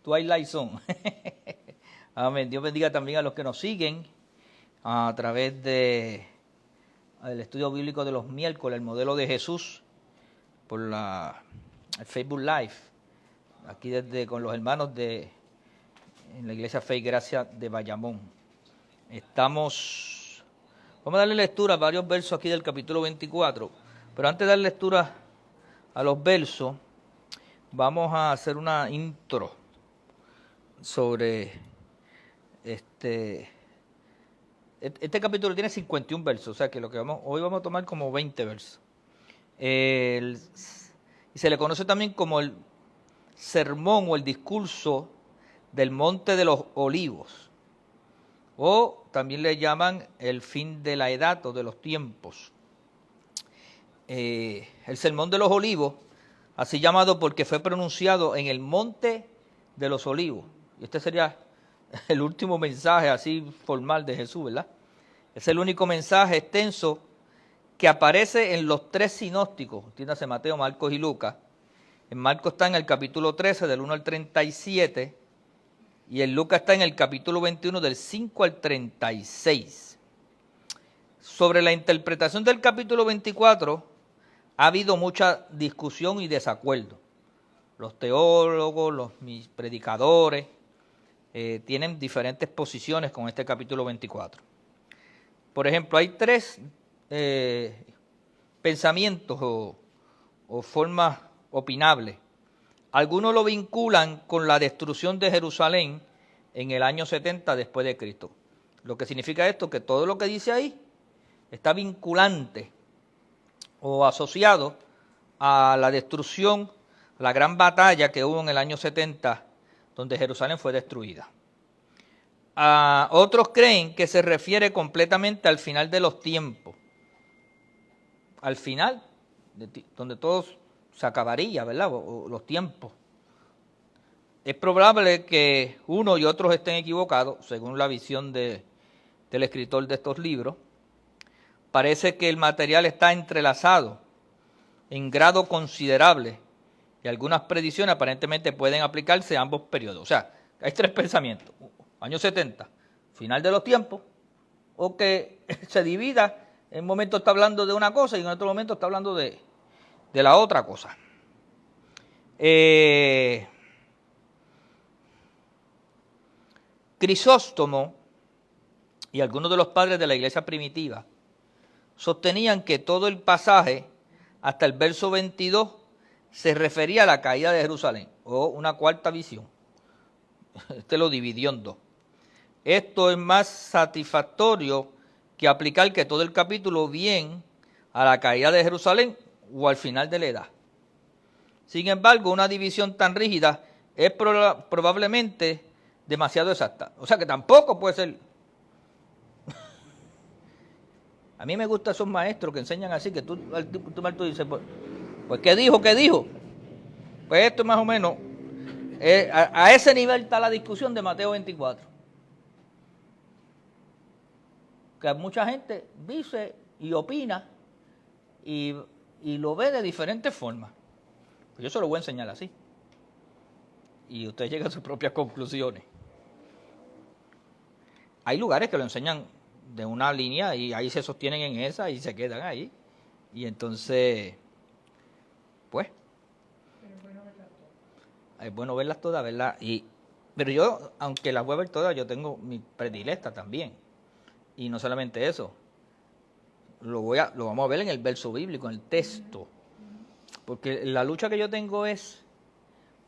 Twilight Zone. Amén. Dios bendiga también a los que nos siguen a través del estudio bíblico de los miércoles, el modelo de Jesús, por el Facebook Live, aquí con los hermanos en la iglesia Fe y Gracia de Bayamón. Vamos a darle lectura a varios versos aquí del capítulo 24, pero antes de dar lectura a los versos, vamos a hacer una intro sobre este capítulo. Tiene 51 versos, o sea que hoy vamos a tomar como 20 versos. Y se le conoce también como el sermón o el discurso del Monte de los Olivos, o también le llaman el fin de la edad o de los tiempos. El sermón de los Olivos, así llamado porque fue pronunciado en el Monte de los Olivos. Y este sería el último mensaje así formal de Jesús, ¿verdad? Es el único mensaje extenso que aparece en los tres sinópticos, entiéndase Mateo, Marcos y Lucas. En Marcos está en el capítulo 13, del 1 al 37, y en Lucas está en el capítulo 21, del 5 al 36. Sobre la interpretación del capítulo 24 ha habido mucha discusión y desacuerdo. Los teólogos, los predicadores tienen diferentes posiciones con este capítulo 24. Por ejemplo, hay tres pensamientos o formas opinables. Algunos lo vinculan con la destrucción de Jerusalén en el año 70 después de Cristo. Lo que significa esto, que todo lo que dice ahí está vinculante o asociado a la destrucción, la gran batalla que hubo en el año 70, donde Jerusalén fue destruida. Otros creen que se refiere completamente al final de los tiempos, al final, donde todo se acabaría, ¿verdad? O los tiempos. Es probable que unos y otros estén equivocados, según la visión del escritor de estos libros. Parece que el material está entrelazado en grado considerable y algunas predicciones aparentemente pueden aplicarse a ambos periodos. O sea, hay tres pensamientos. Año 70, final de los tiempos, o que se divida, en un momento está hablando de una cosa y en otro momento está hablando de la otra cosa. Crisóstomo y algunos de los padres de la iglesia primitiva sostenían que todo el pasaje hasta el verso 22 se refería a la caída de Jerusalén, o una cuarta visión. Este lo dividió en dos. Esto es más satisfactorio que aplicar que todo el capítulo bien a la caída de Jerusalén o al final de la edad. Sin embargo, una división tan rígida es probablemente demasiado exacta. O sea que tampoco puede ser. A mí me gustan esos maestros que enseñan así, que tú dices, pues ¿qué dijo? ¿Qué dijo? Pues esto más o menos, a ese nivel está la discusión de Mateo 24. Que mucha gente dice y opina y lo ve de diferentes formas. Pues yo se lo voy a enseñar así. Y usted llega a sus propias conclusiones. Hay lugares que lo enseñan de una línea y ahí se sostienen en esa y se quedan ahí. Y entonces, pues, es bueno verlas todas, ¿verdad? Pero yo, aunque las voy a ver todas, yo tengo mi predilecta también. Y no solamente eso, lo vamos a ver en el verso bíblico, en el texto. Porque la lucha que yo tengo es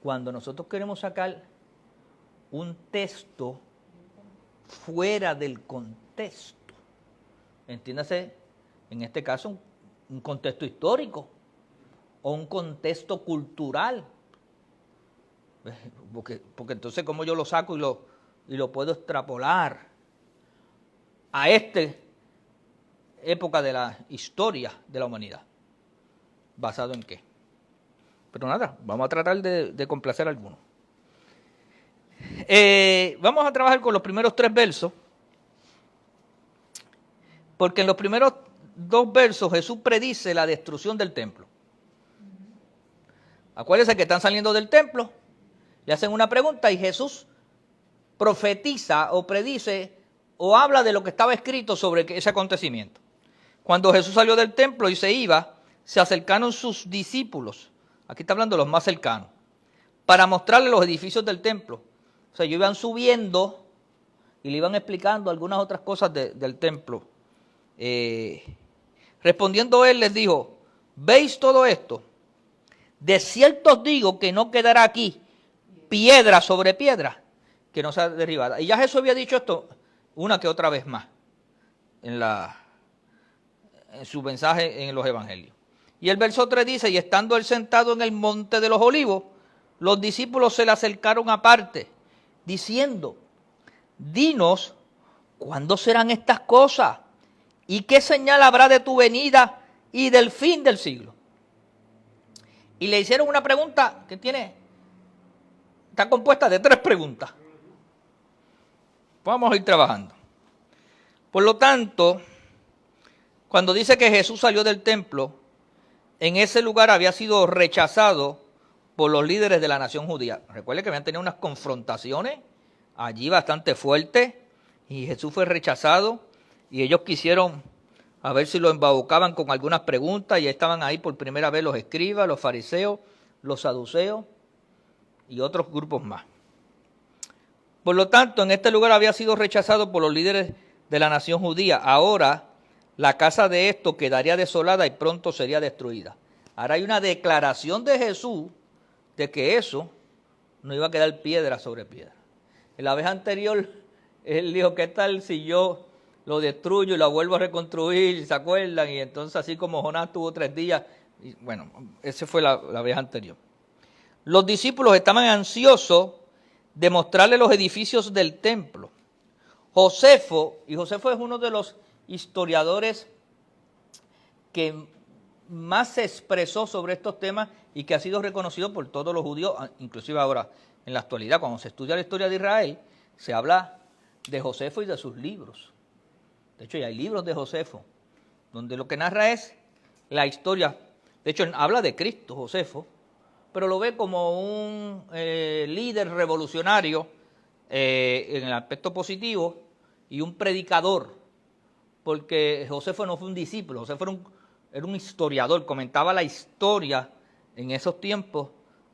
cuando nosotros queremos sacar un texto fuera del contexto. Entiéndase, en este caso, un contexto histórico o un contexto cultural. Porque entonces, ¿cómo yo lo saco y lo puedo extrapolar a esta época de la historia de la humanidad? ¿Basado en qué? Pero nada, vamos a tratar de complacer a algunos. Vamos a trabajar con los primeros tres versos, porque en los primeros dos versos Jesús predice la destrucción del templo. Acuérdense que están saliendo del templo Le hacen una pregunta y Jesús profetiza o predice o habla de lo que estaba escrito sobre ese acontecimiento. Cuando Jesús salió del templo y se iba, se acercaron sus discípulos, aquí está hablando de los más cercanos, para mostrarle los edificios del templo. O sea, ellos iban subiendo y le iban explicando algunas otras cosas del templo. Respondiendo él les dijo, ¿veis todo esto? De cierto os digo que no quedará aquí piedra sobre piedra que no sea derribada. Y ya Jesús había dicho esto una que otra vez más en su mensaje en los evangelios. Y el verso 3 dice, y estando él sentado en el monte de los olivos, los discípulos se le acercaron aparte, diciendo, dinos, ¿cuándo serán estas cosas? ¿Y qué señal habrá de tu venida y del fin del siglo? Y le hicieron una pregunta que está compuesta de 3 preguntas. Vamos a ir trabajando. Por lo tanto, cuando dice que Jesús salió del templo, en ese lugar había sido rechazado por los líderes de la nación judía. Recuerde que habían tenido unas confrontaciones allí bastante fuertes y Jesús fue rechazado y ellos quisieron a ver si lo embaucaban con algunas preguntas y estaban ahí por primera vez los escribas, los fariseos, los saduceos y otros grupos más. Por lo tanto, en este lugar había sido rechazado por los líderes de la nación judía. Ahora, la casa de estos quedaría desolada y pronto sería destruida. Ahora hay una declaración de Jesús de que eso no iba a quedar piedra sobre piedra. En la vez anterior, él dijo, ¿qué tal si yo lo destruyo y lo vuelvo a reconstruir? ¿Se acuerdan? Y entonces, así como Jonás tuvo 3 días, y bueno, esa fue la vez anterior. Los discípulos estaban ansiosos de mostrarle los edificios del templo. Josefo es uno de los historiadores que más se expresó sobre estos temas y que ha sido reconocido por todos los judíos, inclusive ahora en la actualidad, cuando se estudia la historia de Israel, se habla de Josefo y de sus libros. De hecho, ya hay libros de Josefo, donde lo que narra es la historia. De hecho, habla de Cristo, Josefo, pero lo ve como un líder revolucionario en el aspecto positivo y un predicador, porque Josefo no fue un discípulo, Josefo era un historiador, comentaba la historia en esos tiempos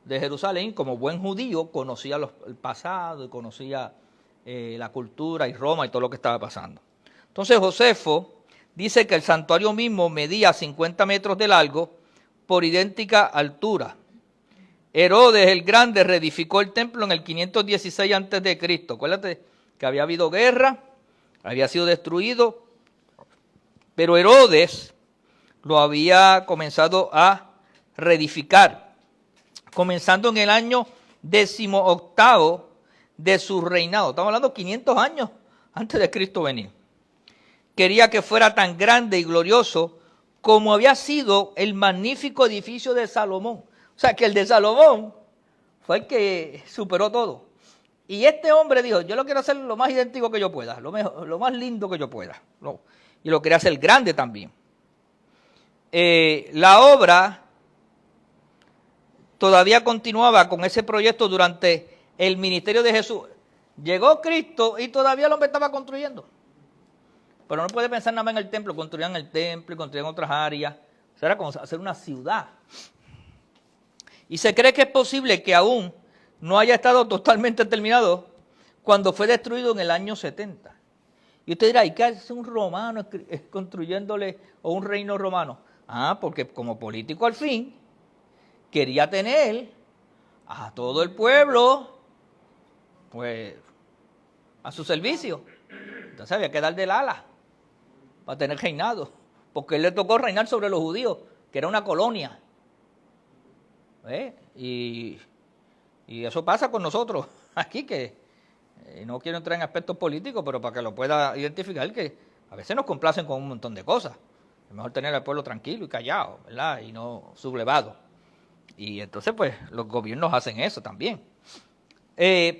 de Jerusalén. Como buen judío conocía el pasado y conocía la cultura y Roma y todo lo que estaba pasando. Entonces Josefo dice que el santuario mismo medía 50 metros de largo por idéntica altura. Herodes el Grande reedificó el templo en el 516 a.C. Acuérdate que había habido guerra, había sido destruido, pero Herodes lo había comenzado a reedificar, comenzando en el año 18º de su reinado. Estamos hablando de 500 años antes de Cristo venir. Quería que fuera tan grande y glorioso como había sido el magnífico edificio de Salomón. O sea, que el de Salomón fue el que superó todo. Y este hombre dijo, yo lo quiero hacer lo más idéntico que yo pueda, lo más lindo que yo pueda. Y lo quería hacer grande también. La obra todavía continuaba con ese proyecto durante el ministerio de Jesús. Llegó Cristo y todavía el hombre estaba construyendo. Pero no puede pensar nada más en el templo, construían el templo y construían otras áreas. O sea, era como hacer una ciudad. Y se cree que es posible que aún no haya estado totalmente terminado cuando fue destruido en el año 70. Y usted dirá, ¿y qué hace un romano construyéndole o un reino romano? Porque como político al fin quería tener a todo el pueblo pues a su servicio. Entonces había que dar del ala para tener reinado, porque él le tocó reinar sobre los judíos, que era una colonia. Y eso pasa con nosotros aquí, que no quiero entrar en aspectos políticos, pero para que lo pueda identificar, que a veces nos complacen con un montón de cosas. Es mejor tener al pueblo tranquilo y callado, ¿verdad? Y no sublevado. Y entonces, pues, los gobiernos hacen eso también.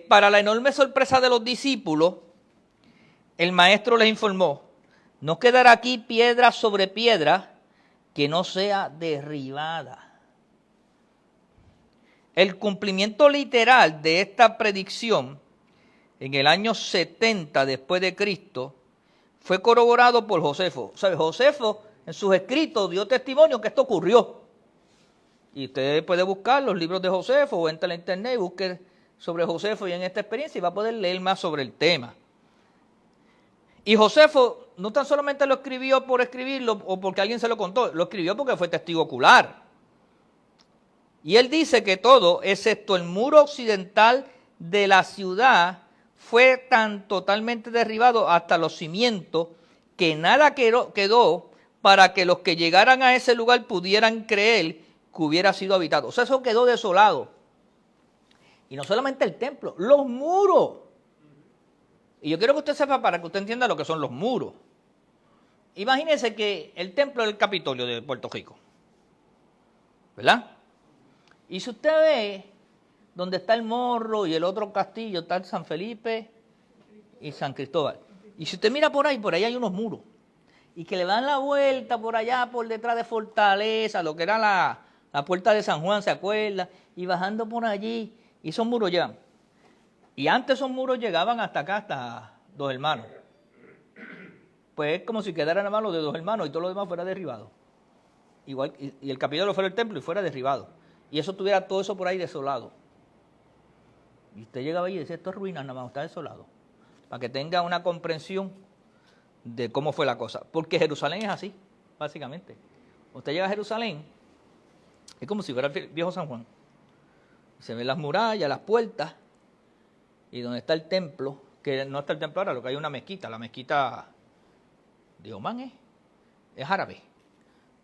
Para la enorme sorpresa de los discípulos, el maestro les informó, no quedará aquí piedra sobre piedra que no sea derribada. El cumplimiento literal de esta predicción en el año 70 después de Cristo fue corroborado por Josefo. O sea, Josefo en sus escritos dio testimonio que esto ocurrió. Y usted puede buscar los libros de Josefo o entra a la internet y busque sobre Josefo y en esta experiencia y va a poder leer más sobre el tema. Y Josefo no tan solamente lo escribió por escribirlo o porque alguien se lo contó, lo escribió porque fue testigo ocular. Y él dice que todo, excepto el muro occidental de la ciudad, fue tan totalmente derribado hasta los cimientos que nada quedó para que los que llegaran a ese lugar pudieran creer que hubiera sido habitado. O sea, eso quedó desolado. Y no solamente el templo, los muros. Y yo quiero que usted sepa para que usted entienda lo que son los muros. Imagínense que el templo del Capitolio de Puerto Rico, ¿verdad? Y si usted ve donde está el Morro y el otro castillo, está el San Felipe y San Cristóbal. Y si usted mira por ahí hay unos muros. Y que le dan la vuelta por allá, por detrás de Fortaleza, lo que era la puerta de San Juan, ¿se acuerda? Y bajando por allí, y esos muros llegan. Y antes esos muros llegaban hasta acá, hasta Dos Hermanos. Pues es como si quedara nada más lo de Dos Hermanos y todo lo demás fuera derribado. Igual, y el Capitolio fuera el templo y fuera derribado. Y eso tuviera todo eso por ahí desolado. Y usted llegaba ahí y decía, esto es ruinas nada más, está desolado. Para que tenga una comprensión de cómo fue la cosa. Porque Jerusalén es así, básicamente. Usted llega a Jerusalén, es como si fuera el viejo San Juan. Se ven las murallas, las puertas, y donde está el templo, que no está el templo ahora, lo que hay una mezquita, la mezquita de Omán es árabe.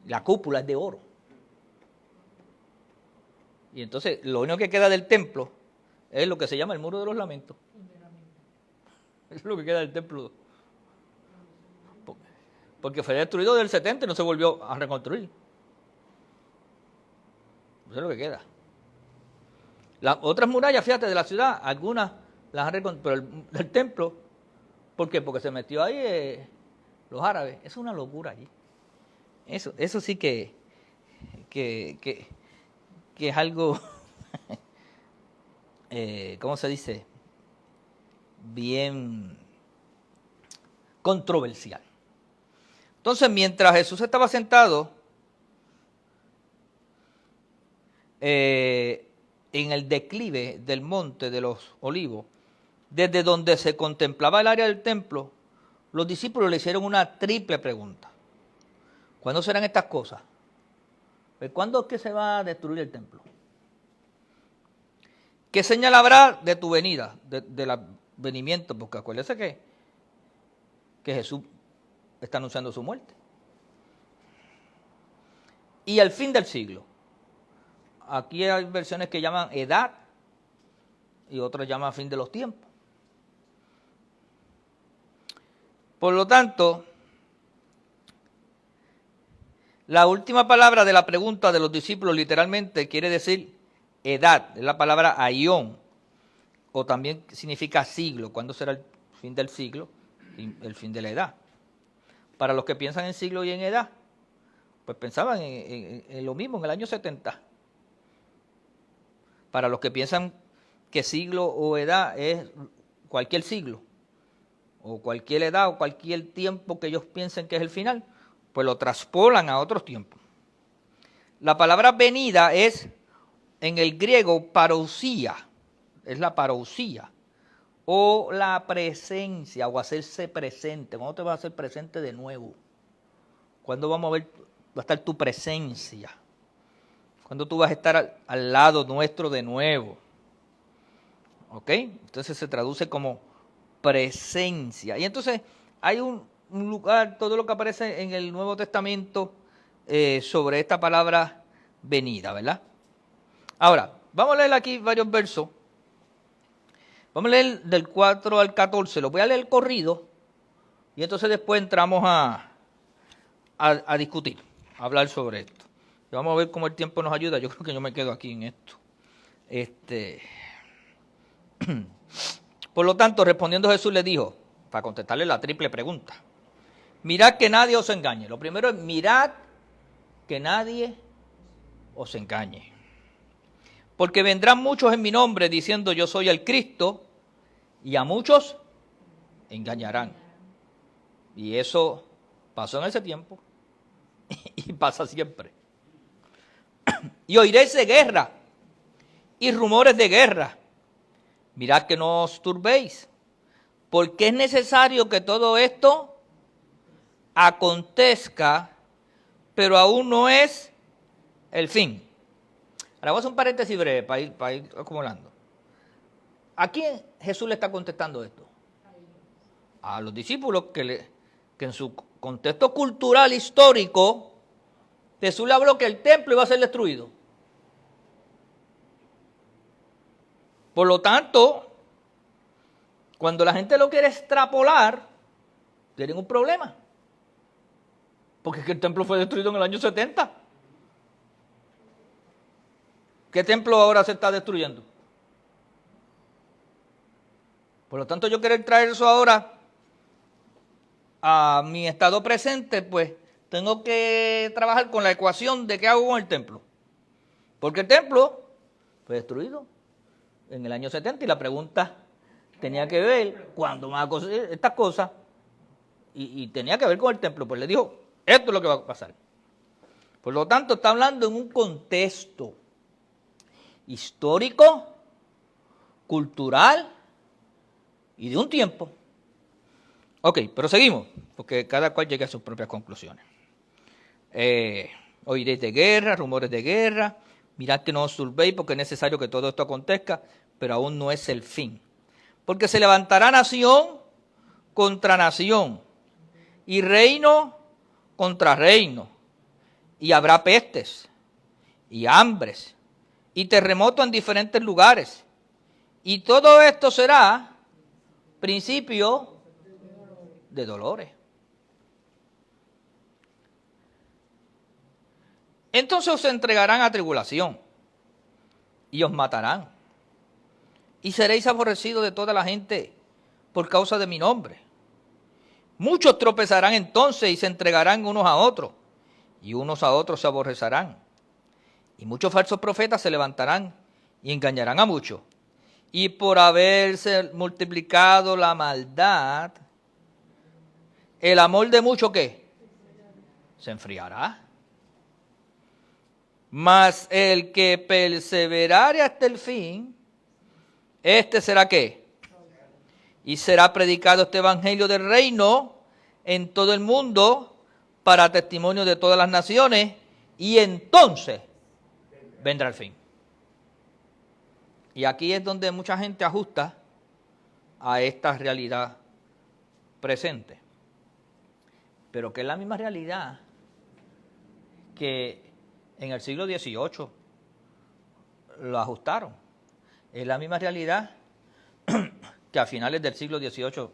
La cúpula es de oro. Y entonces lo único que queda del templo es lo que se llama el Muro de los Lamentos. Eso es lo que queda del templo. Porque fue destruido del 70 y no se volvió a reconstruir. Eso es lo que queda. Las otras murallas, fíjate, de la ciudad, algunas las han reconstruido, pero el templo, ¿por qué? Porque se metió ahí los árabes. Es una locura allí. Eso sí que es algo, ¿cómo se dice? Bien controversial. Entonces, mientras Jesús estaba sentado en el declive del monte de los Olivos, desde donde se contemplaba el área del templo, los discípulos le hicieron una triple pregunta. ¿Cuándo serán estas cosas? ¿Cuándo es que se va a destruir el templo? ¿Qué señal habrá de tu venida, del advenimiento? Porque acuérdese que Jesús está anunciando su muerte. Y al fin del siglo. Aquí hay versiones que llaman edad y otras llaman fin de los tiempos. Por lo tanto, la última palabra de la pregunta de los discípulos literalmente quiere decir edad, es la palabra aión, o también significa siglo. ¿Cuándo será el fin del siglo? El fin de la edad. Para los que piensan en siglo y en edad, pues pensaban en lo mismo, en el año 70. Para los que piensan que siglo o edad es cualquier siglo, o cualquier edad, o cualquier tiempo que ellos piensen que es el final, pues lo traspolan a otros tiempos. La palabra venida es, en el griego, parousia, es la parousia, o la presencia, o hacerse presente. ¿Cuándo te vas a hacer presente de nuevo? ¿Cuándo va a estar tu presencia? ¿Cuándo tú vas a estar al lado nuestro de nuevo? ¿Ok? Entonces se traduce como presencia. Y entonces hay un lugar, todo lo que aparece en el Nuevo Testamento sobre esta palabra venida, ¿verdad? Ahora, vamos a leer aquí varios versos. Vamos a leer del 4 al 14. Lo voy a leer corrido y entonces después entramos a discutir, a hablar sobre esto. Y vamos a ver cómo el tiempo nos ayuda. Yo creo que yo me quedo aquí en esto. Por lo tanto, respondiendo Jesús le dijo, para contestarle la triple pregunta, mirad que nadie os engañe. Lo primero es mirad que nadie os engañe. Porque vendrán muchos en mi nombre diciendo yo soy el Cristo, y a muchos engañarán. Y eso pasó en ese tiempo y pasa siempre. Y oiréis de guerra y rumores de guerra. Mirad que no os turbéis, porque es necesario que todo esto acontezca, pero aún no es el fin. Ahora voy a hacer un paréntesis breve para ir acumulando. ¿A quién Jesús le está contestando esto? A los discípulos que en su contexto cultural histórico, Jesús le habló que el templo iba a ser destruido. Por lo tanto, cuando la gente lo quiere extrapolar, tienen un problema. Porque es que el templo fue destruido en el año 70. ¿Qué templo ahora se está destruyendo? Por lo tanto, yo quiero traer eso ahora a mi estado presente, pues tengo que trabajar con la ecuación de qué hago con el templo. Porque el templo fue destruido en el año 70 y la pregunta tenía que ver cuando van a conseguir estas cosas y tenía que ver con el templo. Pues le dijo, esto es lo que va a pasar. Por lo tanto, está hablando en un contexto histórico, cultural y de un tiempo. Ok, pero seguimos, porque cada cual llega a sus propias conclusiones. Oiréis de guerra, rumores de guerra, mirad que no os turbéis, porque es necesario que todo esto acontezca, pero aún no es el fin. Porque se levantará nación contra nación, y reino contra reino, y habrá pestes, y hambres, y terremotos en diferentes lugares. Y todo esto será principio de dolores. Entonces os entregarán a tribulación y os matarán. Y seréis aborrecidos de toda la gente por causa de mi nombre. Muchos tropezarán entonces y se entregarán unos a otros, y unos a otros se aborrecerán. Y muchos falsos profetas se levantarán y engañarán a muchos. Y por haberse multiplicado la maldad, el amor de muchos, ¿qué? Se enfriará. Mas el que perseverare hasta el fin, este será ¿qué? Y será predicado este evangelio del reino en todo el mundo para testimonio de todas las naciones, y entonces vendrá el fin. Y aquí es donde mucha gente ajusta a esta realidad presente. Pero que es la misma realidad que en el siglo XVIII lo ajustaron. Es la misma realidad que a finales del siglo XVIII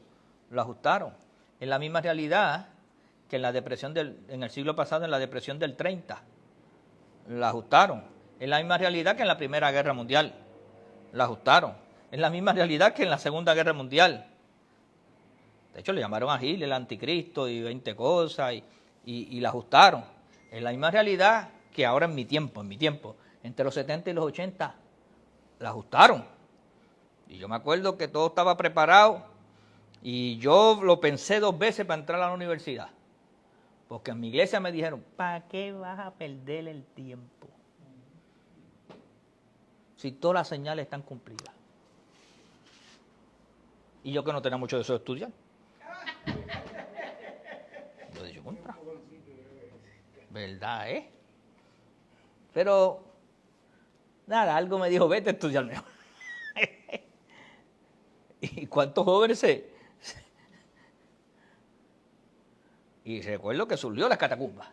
lo ajustaron. Es la misma realidad que en la depresión en el siglo pasado, en la depresión del 30, la ajustaron. Es la misma realidad que en la Primera Guerra Mundial, la ajustaron. Es la misma realidad que en la Segunda Guerra Mundial. De hecho, le llamaron a Hitler el anticristo y 20 cosas y la ajustaron. Es la misma realidad que ahora en mi tiempo, entre los 70 y los 80, la ajustaron. Y yo me acuerdo que todo estaba preparado y yo lo pensé 2 veces para entrar a la universidad. Porque en mi iglesia me dijeron, ¿para qué vas a perder el tiempo? Si todas las señales están cumplidas. Y yo que no tenía mucho deseo de estudiar. Yo dije, contra. ¿Verdad, Pero, nada, algo me dijo, vete a estudiar mejor. ¿Y cuántos jóvenes Y recuerdo que surgió las catacumbas.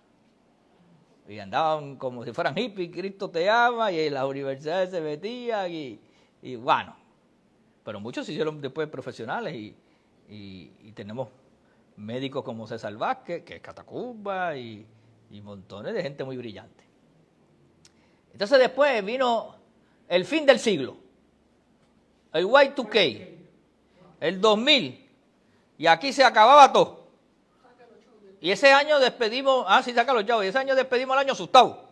Y andaban como si fueran hippies, Cristo te ama, y en las universidades se metían, y bueno. Pero muchos se hicieron después profesionales, y tenemos médicos como César Vázquez, que es catacumba, y montones de gente muy brillante. Entonces después vino el fin del siglo, el Y2K, el 2000, y aquí se acababa todo. Y ese año despedimos, sí, saca los chavos, y ese año despedimos el año asustado.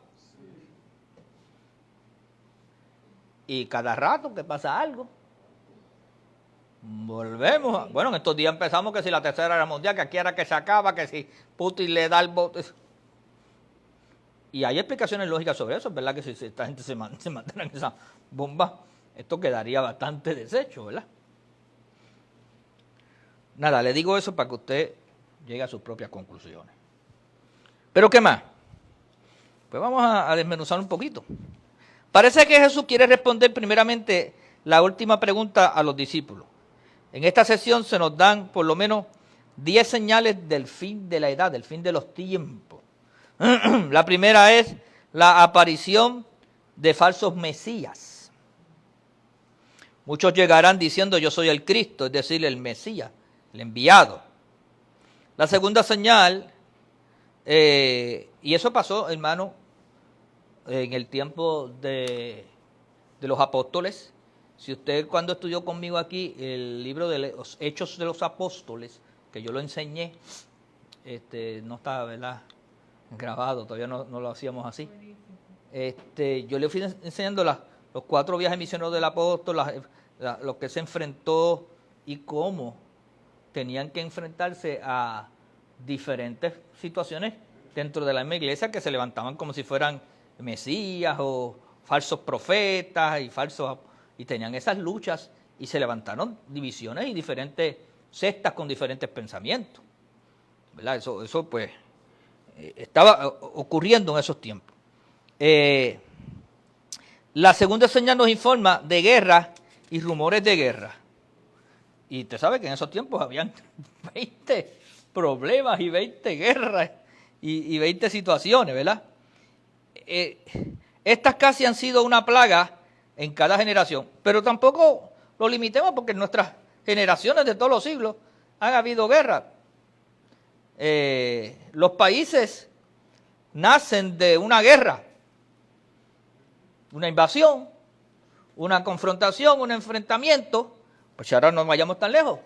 Y cada rato que pasa algo, volvemos. Bueno, en estos días empezamos que si la Tercera Guerra Mundial, que aquí era que se acaba, que si Putin le da el voto. Y hay explicaciones lógicas sobre eso, ¿verdad? Que si esta gente se mantiene en esa bomba, esto quedaría bastante deshecho, ¿verdad? Nada, le digo eso para que usted llegue a sus propias conclusiones. ¿Pero qué más? Pues vamos a desmenuzar un poquito. Parece que Jesús quiere responder primeramente la última pregunta a los discípulos. En esta sesión se nos dan por lo menos 10 señales del fin de la edad, del fin de los tiempos. La primera es la aparición de falsos mesías. Muchos llegarán diciendo yo soy el Cristo, es decir, el Mesías, el enviado. La segunda señal, y eso pasó, hermano, en el tiempo de los apóstoles. Si usted cuando estudió conmigo aquí el libro de los Hechos de los Apóstoles, que yo lo enseñé, no está, ¿verdad?, grabado, todavía no lo hacíamos así. Yo le fui enseñando los 4 viajes misioneros del apóstol, lo que se enfrentó y cómo tenían que enfrentarse a diferentes situaciones dentro de la misma iglesia que se levantaban como si fueran mesías o falsos profetas y tenían esas luchas y se levantaron divisiones y diferentes sectas con diferentes pensamientos, ¿verdad? Eso pues estaba ocurriendo en esos tiempos. La segunda señal nos informa de guerra y rumores de guerra. Y usted sabe que en esos tiempos habían 20 problemas y 20 guerras y 20 situaciones, ¿verdad? Estas casi han sido una plaga en cada generación, pero tampoco lo limitemos porque en nuestras generaciones de todos los siglos han habido guerras. Los países nacen de una guerra, una invasión, una confrontación, un enfrentamiento. Pues ahora no vayamos tan lejos.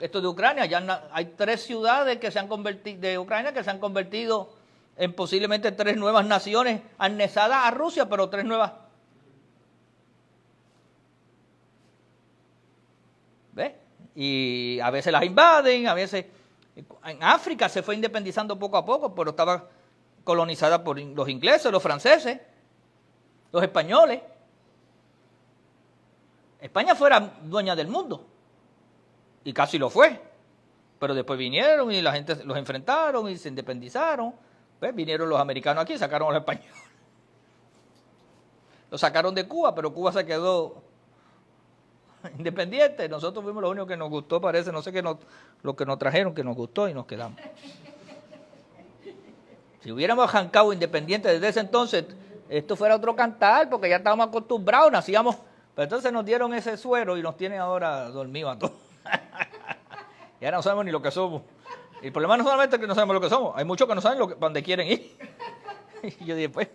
Esto de Ucrania, ya hay 3 ciudades que se han convertido de Ucrania que se han convertido en posiblemente 3 nuevas naciones anexadas a Rusia, pero 3 nuevas. ¿Ves? Y a veces las invaden, a veces. En África se fue independizando poco a poco, pero estaba colonizada por los ingleses, los franceses, los españoles. España fuera dueña del mundo, y casi lo fue, pero después vinieron y la gente los enfrentaron y se independizaron. ¿Ves? Vinieron los americanos aquí y sacaron a los españoles. Los sacaron de Cuba, pero Cuba se quedó independiente. Nosotros fuimos lo único que nos gustó, parece, no sé qué lo que nos trajeron, que nos gustó y nos quedamos. Si hubiéramos arrancado independientes desde ese entonces, esto fuera otro cantar, porque ya estábamos acostumbrados, nacíamos, pero entonces nos dieron ese suero y nos tienen ahora dormidos a todos. Y ahora no sabemos ni lo que somos. Y el problema no solamente es que no sabemos lo que somos, hay muchos que no saben para dónde quieren ir. Y yo dije, pues,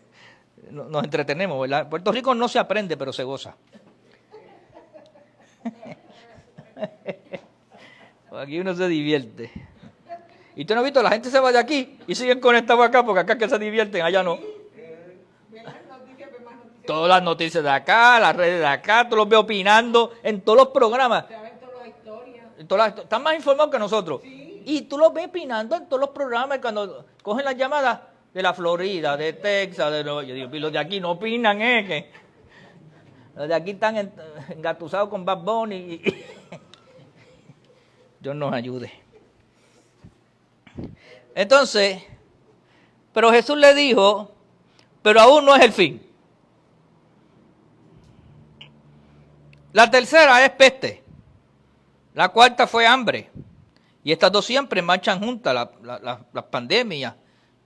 nos entretenemos, ¿verdad? En Puerto Rico no se aprende, pero se goza. Aquí uno se divierte. Y tú no has visto, la gente se va de aquí y siguen conectados acá, porque acá es que se divierten, allá no. Todas las noticias de acá, las redes de acá, tú los veo opinando en todos los programas. Están más informados que nosotros. Sí. Y tú los ves opinando en todos los programas cuando cogen las llamadas de la Florida, de Texas, yo digo, los de aquí no opinan, que los de aquí están engatusados con Bad Bunny. Dios nos ayude. Entonces, pero Jesús le dijo, pero aún no es el fin. La tercera es peste. La cuarta fue hambre. Y estas 2 siempre marchan juntas, las pandemias.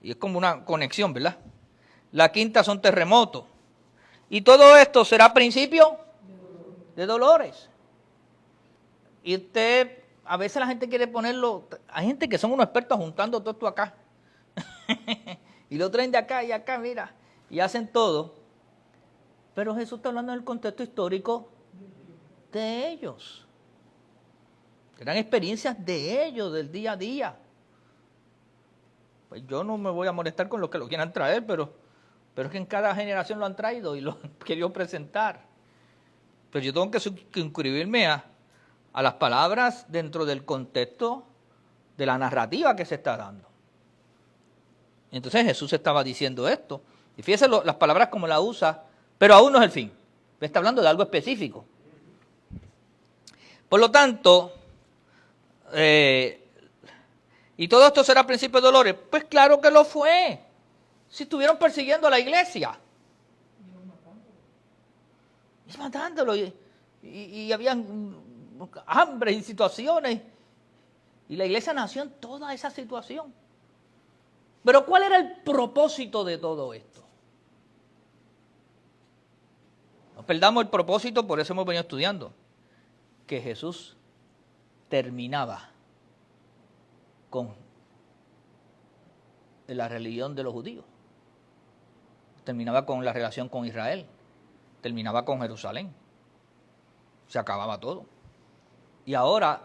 Y es como una conexión, ¿verdad? La quinta son terremotos. Y todo esto será principio de dolores. Y usted, a veces la gente quiere ponerlo, hay gente que son unos expertos juntando todo esto acá. Y lo traen de acá y acá, mira. Y hacen todo. Pero Jesús está hablando del contexto histórico de ellos. Eran experiencias de ellos, del día a día. Pues yo no me voy a molestar con los que lo quieran traer, pero es que en cada generación lo han traído y lo han querido presentar. Pero yo tengo que inscribirme a las palabras dentro del contexto de la narrativa que se está dando. Entonces Jesús estaba diciendo esto. Y fíjese las palabras como las usa, pero aún no es el fin. Está hablando de algo específico. Por lo tanto, ¿y todo esto será principio de dolores? Pues claro que lo fue. Si estuvieron persiguiendo a la iglesia. Y matándolo. Y habían hambre y situaciones. Y la iglesia nació en toda esa situación. Pero ¿cuál era el propósito de todo esto? No perdamos el propósito, por eso hemos venido estudiando. Que Jesús terminaba con la religión de los judíos. Terminaba con la relación con Israel. Terminaba con Jerusalén. Se acababa todo. Y ahora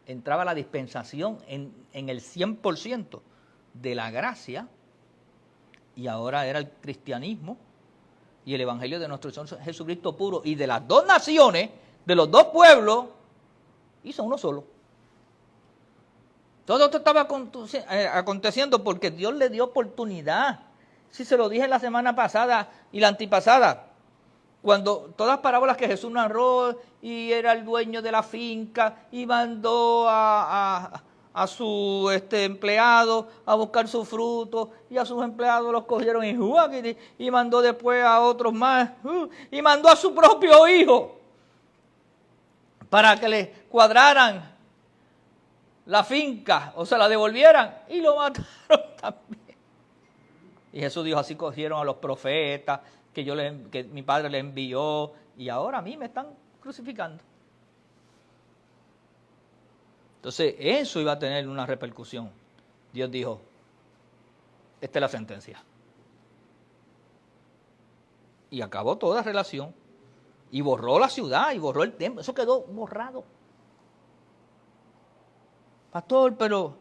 entraba la dispensación en el 100% de la gracia, y ahora era el cristianismo y el evangelio de nuestro Señor Jesucristo puro, y de las dos naciones, de los dos pueblos, hizo uno solo. Todo esto estaba aconteciendo porque Dios le dio oportunidad. Si se lo dije la semana pasada y la antipasada, cuando todas las parábolas que Jesús narró, y era el dueño de la finca y mandó a su empleado a buscar su fruto, y a sus empleados los cogieron y mandó después a otros más, y mandó a su propio hijo para que le cuadraran la finca, o se la devolvieran, y lo mataron también. Y Jesús dijo, así cogieron a los profetas que mi padre le envió, y ahora a mí me están crucificando. Entonces, eso iba a tener una repercusión. Dios dijo, esta es la sentencia. Y acabó toda relación. Y borró la ciudad, y borró el templo. Eso quedó borrado. Pastor, pero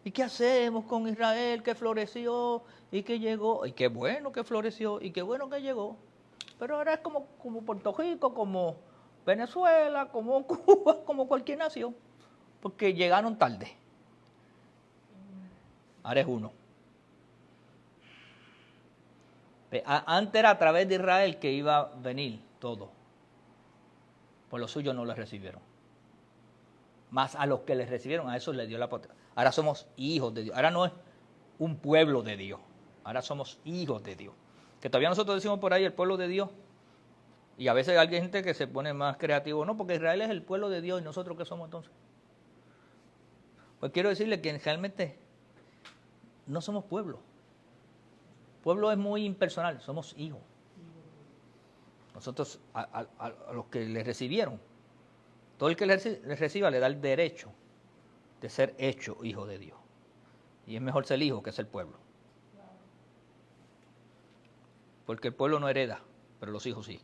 ¿y qué hacemos con Israel que floreció y que llegó? Y qué bueno que floreció y qué bueno que llegó. Pero ahora es como Puerto Rico, como Venezuela, como Cuba, como cualquier nación. Porque llegaron tarde. Ahora es uno. Antes era a través de Israel que iba a venir todo. Por lo suyo no les recibieron. Más a los que les recibieron, a esos les dio la potestad. Ahora somos hijos de Dios. Ahora no es un pueblo de Dios. Ahora somos hijos de Dios. Que todavía nosotros decimos por ahí el pueblo de Dios. Y a veces hay gente que se pone más creativo. No, porque Israel es el pueblo de Dios, y nosotros ¿qué somos entonces? Pues quiero decirle que realmente no somos pueblo. Pueblo es muy impersonal, somos hijos. Nosotros, a los que le recibieron, todo el que le reciba le da el derecho de ser hecho hijo de Dios. Y es mejor ser hijo que ser pueblo. Porque el pueblo no hereda, pero los hijos sí.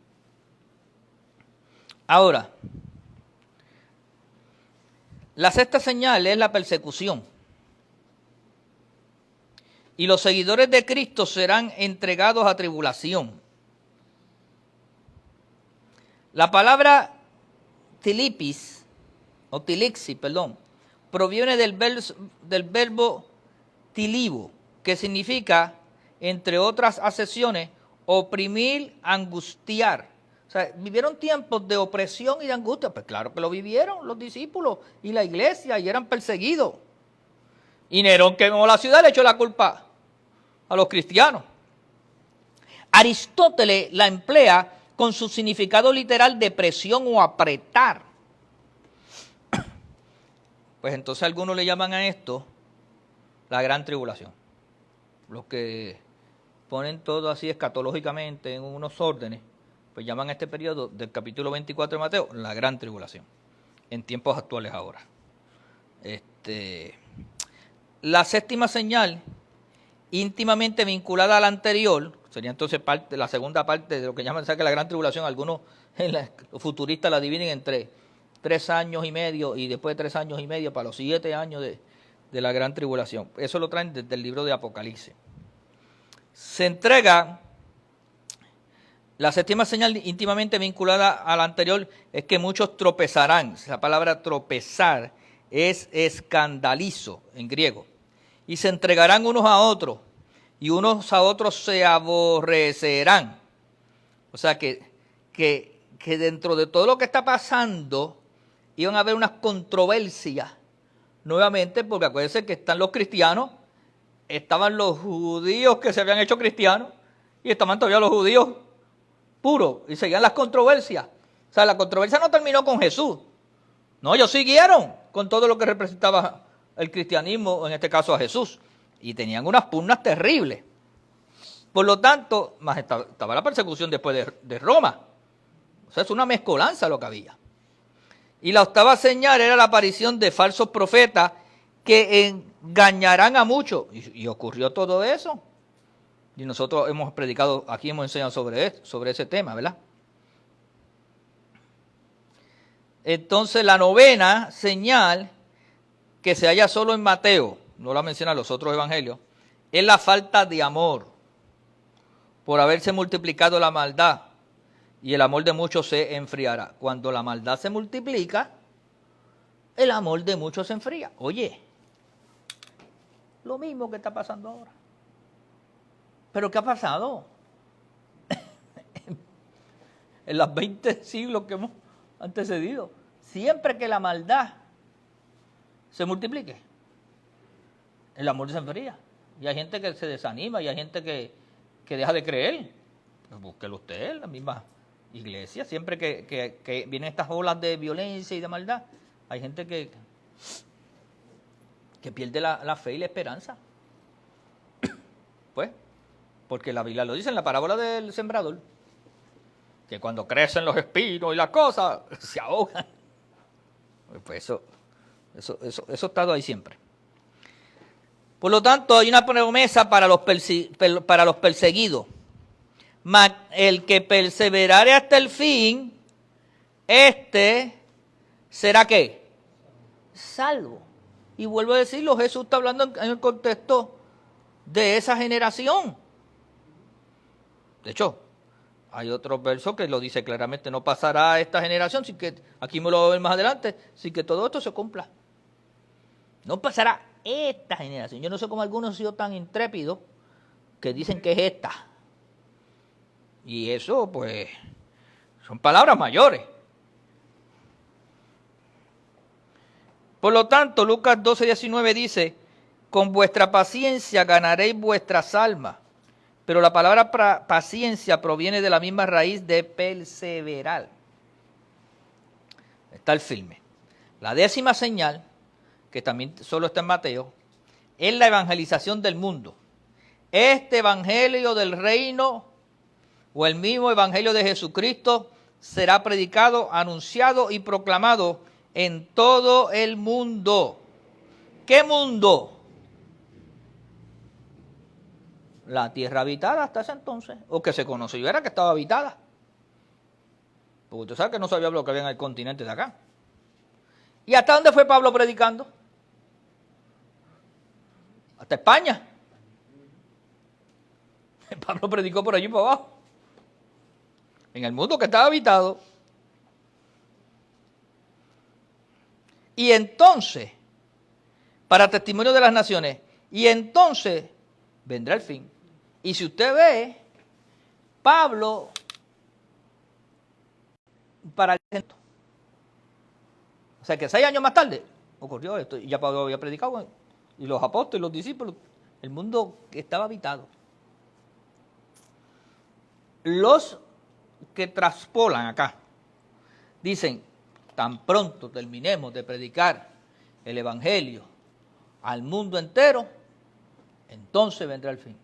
Ahora, la sexta señal es la persecución. Y los seguidores de Cristo serán entregados a tribulación. La palabra tilipis, o tilixi, proviene del verbo tilibo, que significa, entre otras acepciones, oprimir, angustiar. O sea, vivieron tiempos de opresión y de angustia. Pues claro que lo vivieron los discípulos y la iglesia, y eran perseguidos. Y Nerón quemó la ciudad, le echó la culpa a los cristianos. Aristóteles la emplea con su significado literal de presión o apretar. Pues entonces algunos le llaman a esto la gran tribulación. Los que ponen todo así escatológicamente en unos órdenes, pues llaman a este periodo del capítulo 24 de Mateo la gran tribulación, en tiempos actuales ahora. La séptima señal, íntimamente vinculada a la anterior, sería entonces la segunda parte de lo que llaman la gran tribulación. Algunos los futuristas la dividen entre 3 años y medio y después de 3 años y medio para los 7 años de la gran tribulación. Eso lo traen desde el libro de Apocalipsis. Se entrega La séptima señal íntimamente vinculada a la anterior es que muchos tropezarán. La palabra tropezar es escandalizo en griego. Y se entregarán unos a otros y unos a otros se aborrecerán. O sea que dentro de todo lo que está pasando iban a haber unas controversias nuevamente, porque acuérdense que están los cristianos, estaban los judíos que se habían hecho cristianos y estaban todavía los judíos puros y seguían las controversias. O sea, la controversia no terminó con Jesús. No, ellos siguieron con todo lo que representaba el cristianismo, en este caso a Jesús, y tenían unas pugnas terribles. Por lo tanto, más estaba la persecución después de Roma. O sea, es una mezcolanza lo que había. Y la octava señal era la aparición de falsos profetas que engañarán a muchos. Y ocurrió todo eso. Y nosotros hemos predicado, aquí hemos enseñado sobre ese tema, ¿verdad? Entonces, la novena señal, que se halla solo en Mateo, no la mencionan los otros evangelios, es la falta de amor, por haberse multiplicado la maldad, y el amor de muchos se enfriará. Cuando la maldad se multiplica, el amor de muchos se enfría. Oye, lo mismo que está pasando ahora. ¿Pero qué ha pasado? En los 20 siglos que hemos antecedido, siempre que la maldad se multiplique, el amor se enfría. Y hay gente que se desanima y hay gente que deja de creer. Pues búsquelo usted, la misma iglesia. Siempre que vienen estas olas de violencia y de maldad, hay gente que pierde la fe y la esperanza. Pues, porque la Biblia lo dice en la parábola del sembrador, que cuando crecen los espinos y las cosas, se ahogan. Pues eso ha estado ahí siempre. Por lo tanto, hay una promesa para los perseguidos. Mas el que perseverare hasta el fin, ¿será qué? Salvo. Y vuelvo a decirlo, Jesús está hablando en el contexto de esa generación. De hecho, hay otro verso que lo dice claramente: no pasará esta generación, sin que, aquí me lo voy a ver más adelante, sin que todo esto se cumpla. No pasará esta generación. Yo no sé cómo algunos han sido tan intrépidos que dicen que es esta. Y eso, pues, son palabras mayores. Por lo tanto, Lucas 12:19 dice: con vuestra paciencia ganaréis vuestras almas. Pero la palabra paciencia proviene de la misma raíz de perseverar. Está el firme. La décima señal, que también solo está en Mateo, es la evangelización del mundo. Este evangelio del reino, o el mismo evangelio de Jesucristo, será predicado, anunciado y proclamado en todo el mundo. ¿Qué mundo? La tierra habitada hasta ese entonces, o que se conoció era que estaba habitada. Porque usted sabe que no sabía lo que había en el continente de acá. ¿Y hasta dónde fue Pablo predicando? Hasta España. Pablo predicó por allí para abajo. En el mundo que estaba habitado. Y entonces, para testimonio de las naciones, y entonces vendrá el fin. Y si usted ve, Pablo, para el evento, o sea que 6 años más tarde ocurrió esto, y ya Pablo había predicado, y los apóstoles, los discípulos, el mundo que estaba habitado. Los que traspolan acá dicen: tan pronto terminemos de predicar el evangelio al mundo entero, entonces vendrá el fin.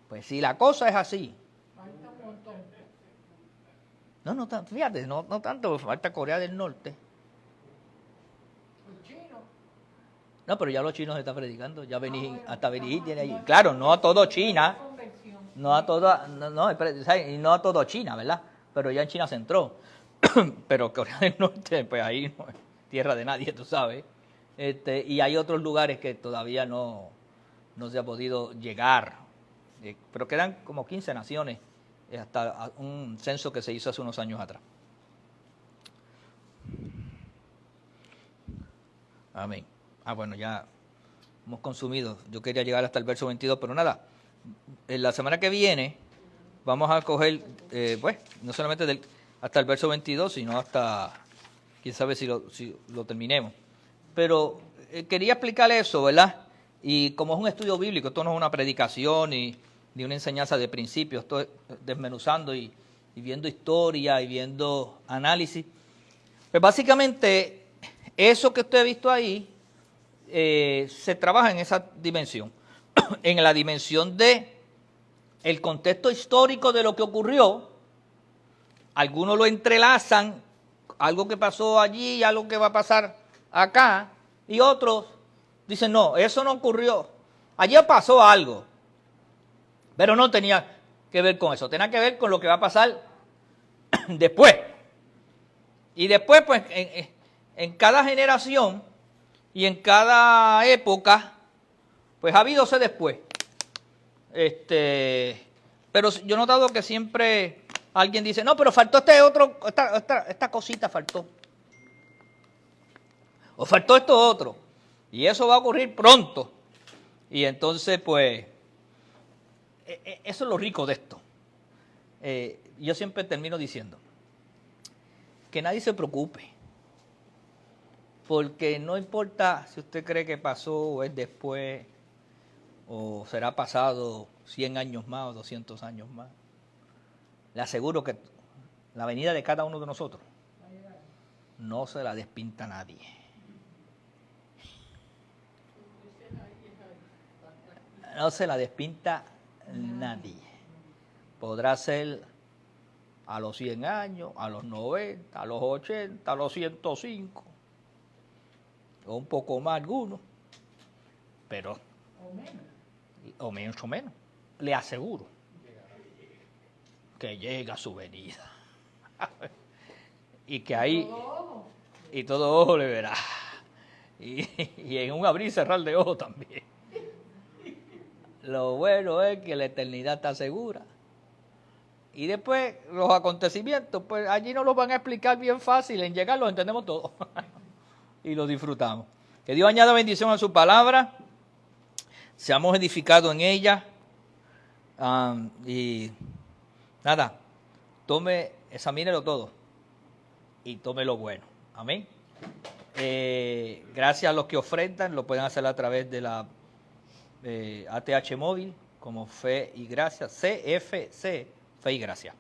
Pues si la cosa es así, fíjate, no tanto, falta Corea del Norte. No, pero ya los chinos están predicando, ya hasta Benijí tiene ahí. Claro, no a todo China, no a todo China, ¿verdad? Pero ya en China se entró. Pero Corea del Norte, pues ahí no es tierra de nadie, tú sabes. Y hay otros lugares que todavía no se ha podido llegar, pero quedan como 15 naciones hasta un censo que se hizo hace unos años atrás. Amén. Bueno, ya hemos consumido. Yo quería llegar hasta el verso 22, pero nada. En la semana que viene vamos a coger, pues, no solamente hasta el verso 22, sino hasta, quién sabe si lo terminemos. Pero quería explicar eso, ¿verdad? Y como es un estudio bíblico, esto no es una predicación ni una enseñanza de principios, estoy desmenuzando y viendo historia y viendo análisis. Pues básicamente, eso que usted ha visto ahí, se trabaja en esa dimensión, en la dimensión de el contexto histórico de lo que ocurrió. Algunos lo entrelazan, algo que pasó allí, algo que va a pasar acá, y otros dicen, no, eso no ocurrió, allí pasó algo, pero no tenía que ver con eso, tenía que ver con lo que va a pasar después. Y después, pues, en cada generación y en cada época, pues ha habido ese después. Pero yo he notado que siempre alguien dice, no, pero faltó esta cosita faltó. O faltó esto otro. Y eso va a ocurrir pronto. Y entonces, pues, eso es lo rico de esto. Yo siempre termino diciendo que nadie se preocupe. Porque no importa si usted cree que pasó o es después, o será pasado 100 años más o 200 años más. Le aseguro que la venida de cada uno de nosotros no se la despinta nadie. No se la despinta nadie. Podrá ser a los 100 años, a los 90, a los 80, a los 105, o un poco más algunos, pero o mucho menos. Le aseguro que llega su venida. Y que ahí, y todo ojo le verá. Y en un abrir y cerrar de ojos también. Lo bueno es que la eternidad está segura. Y después los acontecimientos, pues allí nos los van a explicar bien fácil. En llegar los entendemos todos. Y los disfrutamos. Que Dios añada bendición a su palabra. Seamos edificados en ella. Y nada, examínelo todo. Y tome lo bueno. Amén. Gracias a los que ofrendan. Lo pueden hacer a través de la ATH móvil, como Fe y Gracia. CFC, Fe y Gracia.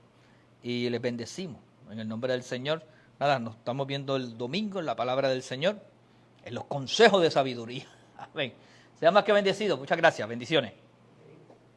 Y les bendecimos en el nombre del Señor. Nada, nos estamos viendo el domingo en la palabra del Señor, en los consejos de sabiduría. Amén. Sea más que bendecido. Muchas gracias. Bendiciones.